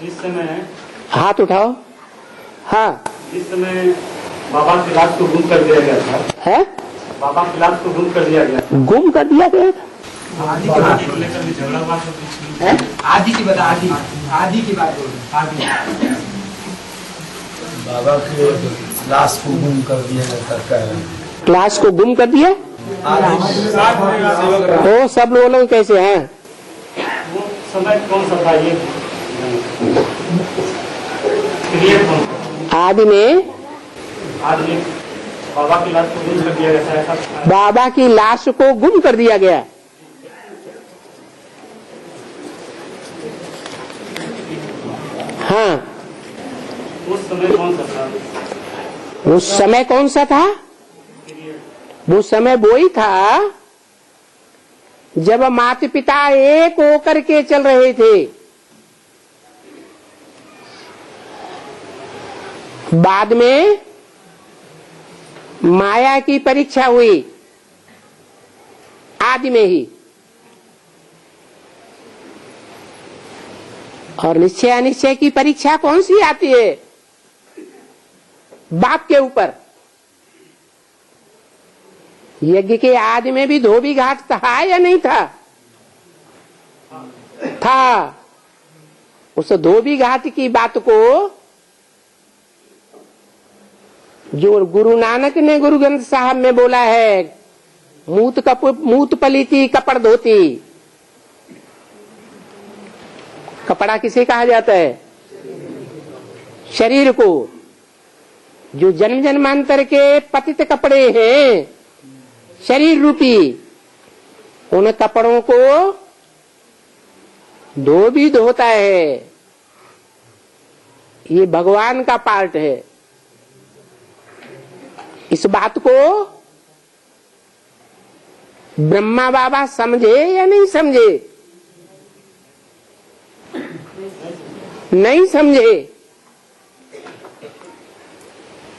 जिस समय हाथ उठाओ। हाँ, जिस समय बाबा की लाश को गुम कर दिया गया था। है बाबा की लाश को गुम कर दिया गया था। गुम कर दिया गया था। आदि के बात को लेकर भी झगड़ा हुआ था। आदि की बात, आदि की बात आदि बाबा के लाश को गुम कर दिया जाता है। लाश को गुम कर दिया। तो सब लोग कैसे हैं? वो समय कौन सा था ये? पीरियड कौन सा? आदि में बाबा की लाश को गुम कर दिया गया था। ऐसा बाबा की लाश को गुम कर दिया गया। हाँ, उस समय कौन सा था? उस समय कौन सा था? वो समय वो ही था जब माता पिता एक होकर के चल रहे थे। बाद में माया की परीक्षा हुई आदि में ही, और निश्चय अनिश्चय की परीक्षा कौन सी आती है? बाप के ऊपर। यज्ञ के आदि में भी धोबी घाट था या नहीं था? था। उस धोबी घाट की बात को जो गुरु नानक ने गुरु ग्रंथ साहब में बोला है, मूत पलीती कपड़ धोती। कपड़ा किसे कहा जाता है? शरीर को। जो जन्म जन्मांतर के पतित कपड़े हैं शरीर रूपी, उन कपड़ों को धोबी धोता है। ये भगवान का पार्ट है। इस बात को ब्रह्मा बाबा समझे या नहीं समझे? नहीं समझे।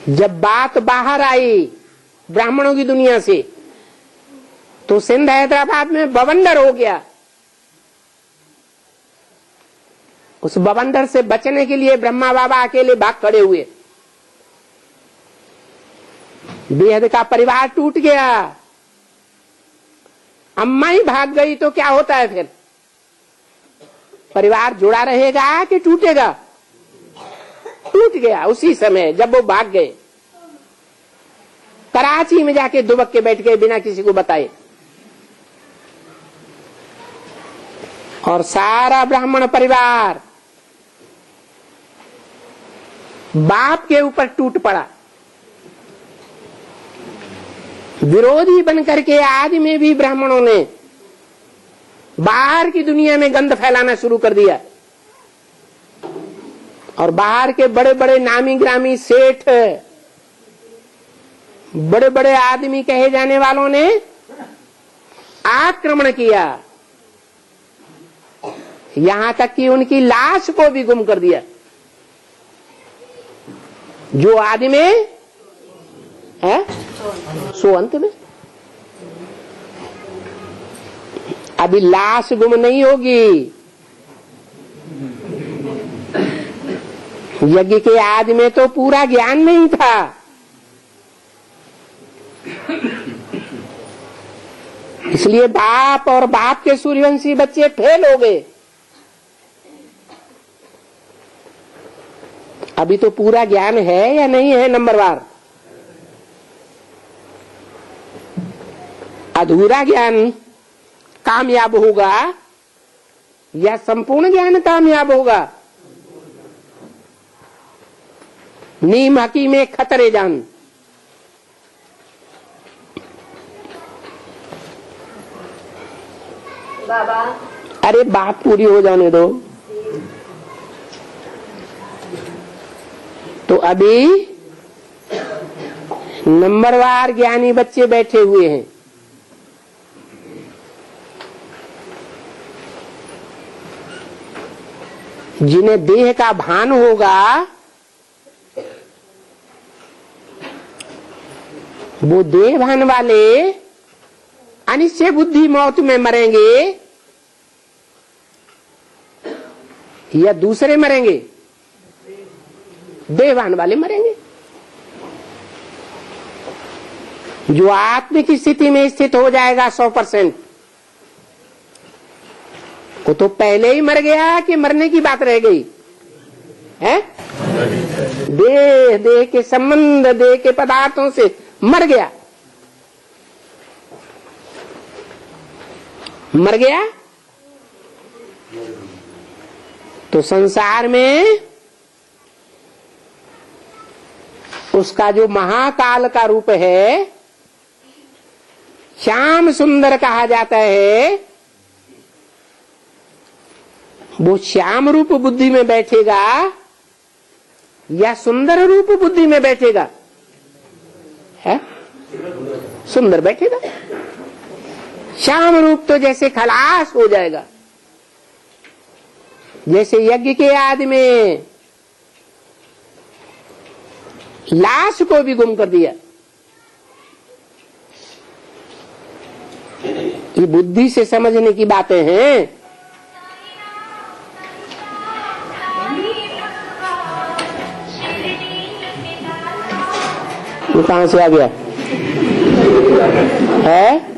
जब बात बाहर आई ब्राह्मणों की दुनिया से, तो सिंध हैदराबाद में बवंडर हो गया। उस बवंडर से बचने के लिए ब्रह्मा बाबा अकेले भाग खड़े हुए। बेहद का परिवार टूट गया। अम्मा ही भाग गई तो क्या होता है फिर? परिवार जुड़ा रहेगा कि टूटेगा? टूट गया उसी समय जब वो भाग गए। कराची में जाके दुबक के बैठ गए बिना किसी को बताए। और सारा ब्राह्मण परिवार बाप के ऊपर टूट पड़ा। विरोधी बनकर के आदि में भी ब्राह्मणों ने बाहर की दुनिया में गंध फैलाना शुरू कर दिया। और बाहर के बड़े बड़े नामी ग्रामी सेठ, बड़े बड़े आदमी कहे जाने वालों ने आक्रमण किया। यहां तक कि उनकी लाश को भी गुम कर दिया। जो आदमी है सो अंत में। अभी लाश गुम नहीं होगी। यज्ञ के आदि में तो पूरा ज्ञान नहीं था। इसलिए बाप और बाप के सूर्यवंशी बच्चे फेल हो गए। अभी तो पूरा ज्ञान है या नहीं है नंबरवार? अधूरा ज्ञान कामयाब होगा या संपूर्ण ज्ञान कामयाब होगा? नीम हकी में खतरे जान। बाबा, अरे बात पूरी हो जाने दो। तो अभी नंबरवार ज्ञानी बच्चे बैठे हुए हैं। जिन्हें देह का भान होगा वो देह भान वाले अनिश्चय बुद्धि मौत में मरेंगे। या दूसरे मरेंगे? देहवान वाले मरेंगे। जो आत्मिक स्थिति में स्थित हो जाएगा 100%, वो तो पहले ही मर गया कि मरने की बात रह गई है? देह के संबंध, देह के पदार्थों से मर गया। मर गया तो संसार में उसका जो महाकाल का रूप है, श्याम सुंदर कहा जाता है, वो श्याम रूप बुद्धि में बैठेगा या सुंदर रूप बुद्धि में बैठेगा? है सुंदर बैठेगा। श्याम रूप तो जैसे खलास हो जाएगा, जैसे यज्ञ के आदि में लाश को भी गुम कर दिया। ये बुद्धि से समझने की बातें हैं। वो कहां से आ गया है?